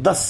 10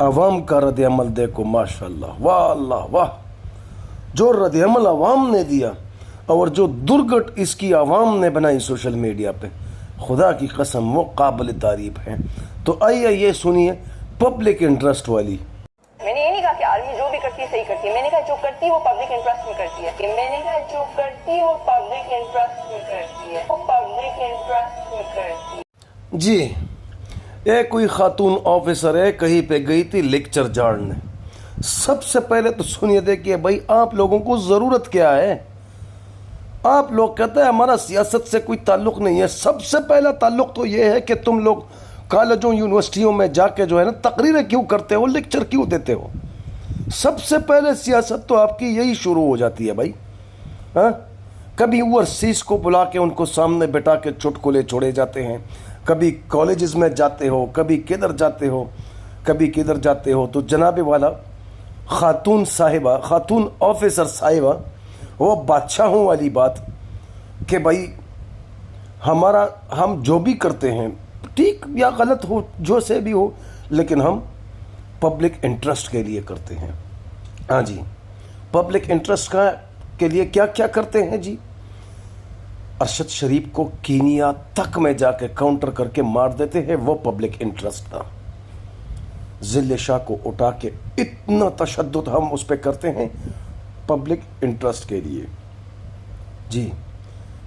عوام کا رد عمل دیکھو، ماشاء اللہ، واہ اللہ واہ، جو رد عمل عوام نے دیا اور جو درگٹ اس کی عوام نے بنائی سوشل میڈیا پہ، خدا کی قسم وہ قابل تعریف ہیں۔ تو آئیے یہ سنیے پبلک انٹرسٹ والی۔ میں نے یہ نہیں کہا کہ آرمی جو بھی کرتی ہے صحیح کرتی ہے، میں نے کہا جو کرتی ہے وہ پبلک انٹرسٹ میں کرتی ہے، میں نے کہا جو کرتی ہے وہ پبلک انٹرسٹ میں کرتی ہے، وہ پبلک انٹرسٹ میں کرتی ہے۔ جی، ایک کوئی خاتون آفیسر ہے، کہیں پہ گئی تھی لیکچر جھاڑنے۔ سب سے پہلے تو سنیے دیکھیے بھائی، آپ لوگوں کو ضرورت کیا ہے؟ آپ لوگ کہتے ہیں ہمارا سیاست سے کوئی تعلق نہیں ہے۔ سب سے پہلا تعلق تو یہ ہے کہ تم لوگ کالجوں یونیورسٹیوں میں جا کے جو ہے نا تقریریں کیوں کرتے ہو، لیکچر کیوں دیتے ہو؟ سب سے پہلے سیاست تو آپ کی یہی شروع ہو جاتی ہے بھائی۔ ہاں، کبھی اوورسیز کو بلا کے ان کو سامنے بٹھا کے چٹکلے چھوڑے جاتے ہیں، کبھی کالجز میں جاتے ہو، کبھی کدھر جاتے ہو، کبھی کدھر جاتے ہو۔ تو جناب والا خاتون صاحبہ، خاتون آفیسر صاحبہ، وہ بادشاہوں والی بات کہ بھائی ہم جو بھی کرتے ہیں ٹھیک یا غلط ہو، جو سے بھی ہو، لیکن ہم پبلک انٹرسٹ کے لیے کرتے ہیں۔ ہاں جی، پبلک انٹرسٹ کے لیے کیا کیا کرتے ہیں جی؟ ارشد شریف کو کینیا تک میں جا کے کاؤنٹر کر کے مار دیتے ہیں، وہ پبلک انٹرسٹ تھا۔ ذل شاہ کو اٹھا کے اتنا تشدد ہم اس پہ کرتے ہیں پبلک انٹرسٹ کے لیے۔ جی،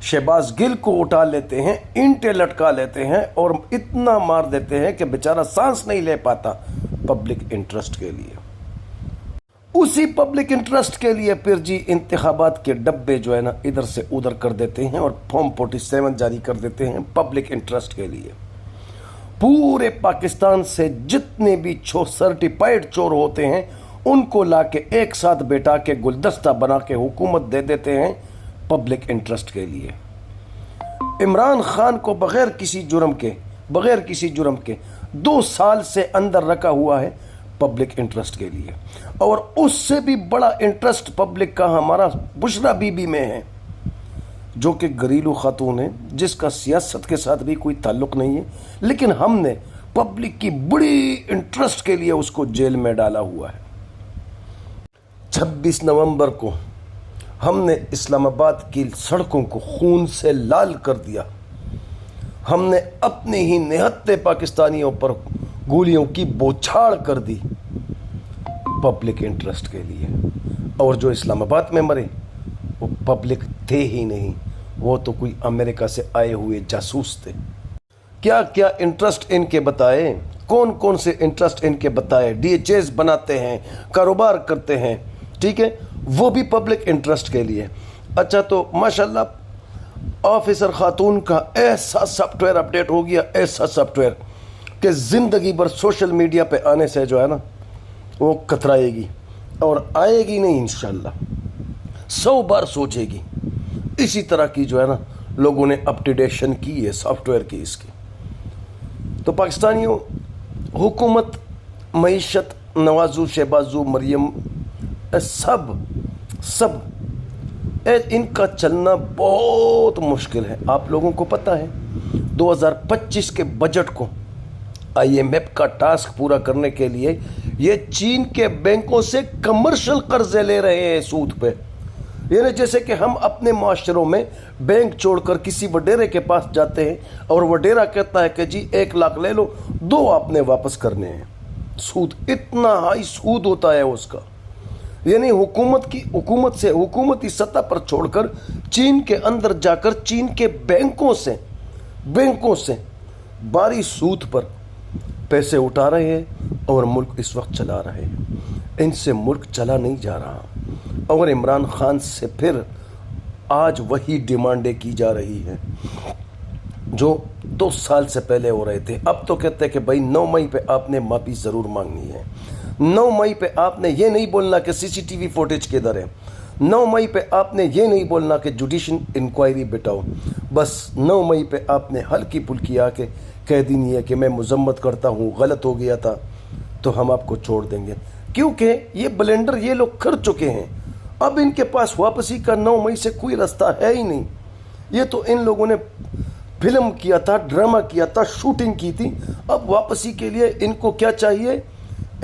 شہباز گل کو اٹھا لیتے ہیں، اینٹیں لٹکا لیتے ہیں اور اتنا مار دیتے ہیں کہ بیچارہ سانس نہیں لے پاتا، پبلک انٹرسٹ کے لیے۔ اسی پبلک انٹرسٹ کے لیے پھر جی انتخابات کے ڈبے جو ہے نا ادھر سے ادھر کر دیتے ہیں اور فارم 47 جاری کر دیتے ہیں پبلک انٹرسٹ کے لیے۔ پورے پاکستان سے جتنے بھی سرٹیفائیڈ چور ہوتے ہیں ان کو لا کے ایک ساتھ بیٹھا کے گلدستہ بنا کے حکومت دے دیتے ہیں پبلک انٹرسٹ کے لیے۔ عمران خان کو بغیر کسی جرم کے 2 سال سے اندر رکھا ہوا ہے پبلک انٹرسٹ کے لیے، اور اس سے بھی بڑا انٹرسٹ پبلک کا ہمارا بشرا بی بی میں ہے، جو کہ گھریلو خاتون ہے، جس کا سیاست کے ساتھ بھی کوئی تعلق نہیں ہے، لیکن ہم نے پبلک کی بڑی انٹرسٹ کے لیے اس کو جیل میں ڈالا ہوا ہے۔ 26 نومبر کو ہم نے اسلام آباد کی سڑکوں کو خون سے لال کر دیا۔ ہم نے اپنے ہی نہتے پاکستانیوں پر گولیوں کی بوچھاڑ کر دی پبلک انٹرسٹ کے لیے، اور جو اسلام آباد میں مرے وہ پبلک تھے ہی نہیں، وہ تو کوئی امریکہ سے آئے ہوئے جاسوس تھے۔ کیا کیا انٹرسٹ ان کے بتائے، کون کون سے انٹرسٹ ان کے بتائے؟ ڈی ایچ ایز بناتے ہیں، کاروبار کرتے ہیں، ٹھیک ہے، وہ بھی پبلک انٹرسٹ کے لیے۔ اچھا، تو ماشاءاللہ آفیسر خاتون کا ایسا سافٹ ویئر اپڈیٹ ہو گیا، ایسا سافٹ ویئر کہ زندگی بھر سوشل میڈیا پہ آنے سے جو ہے نا وہ کترائے گی، اور آئے گی نہیں انشاءاللہ، 100 بار سوچے گی۔ اسی طرح کی جو ہے نا لوگوں نے اپڈیشن کی ہے سافٹ ویئر کی اس کی۔ تو پاکستانیوں، حکومت، معیشت، نوازو، شہبازو، مریم، سب ان کا چلنا بہت مشکل ہے۔ آپ لوگوں کو پتہ ہے 2025 کے بجٹ کو IMF کا ٹاسک پورا کرنے کے لیے یہ چین کے بینکوں سے کمرشل قرضے لے رہے ہیں سود پہ۔ یعنی جیسے کہ ہم اپنے معاشروں میں بینک چھوڑ کر کسی وڈیرے کے پاس جاتے ہیں اور وڈیرا کہتا ہے کہ جی 1 لاکھ لے لو، 2 آپ نے واپس کرنے ہیں۔ سود اتنا ہائی سود ہوتا ہے اس کا، یعنی حکومتی سطح پر چھوڑ کر چین کے اندر جا کر چین کے بینکوں سے باری سود پر پیسے اٹھا رہے ہیں اور ملک اس وقت چلا رہے ہیں۔ ان سے ملک چلا نہیں جا رہا، اور عمران خان سے پھر آج وہی ڈیمانڈیں کی جا رہی ہیں جو 2 سال سے پہلے ہو رہے تھے۔ اب تو کہتے ہیں کہ بھائی 9 مئی پہ آپ نے معافی ضرور مانگنی ہے، 9 مئی پہ آپ نے یہ نہیں بولنا کہ CCTV فوٹیج کدھر ہے، 9 مئی پہ آپ نے یہ نہیں بولنا کہ جوڈیشل انکوائری بٹاؤ، بس 9 مئی پہ آپ نے ہلکی پھلکی آ کے کہہ دینی ہے کہ میں مذمت کرتا ہوں، غلط ہو گیا تھا، تو ہم آپ کو چھوڑ دیں گے، کیونکہ یہ بلنڈر یہ لوگ کر چکے ہیں۔ اب ان کے پاس واپسی کا 9 مئی سے کوئی راستہ ہے ہی نہیں۔ یہ تو ان لوگوں نے فلم کیا تھا، ڈرامہ کیا تھا، شوٹنگ کی تھی، اب واپسی کے لیے ان کو کیا چاہیے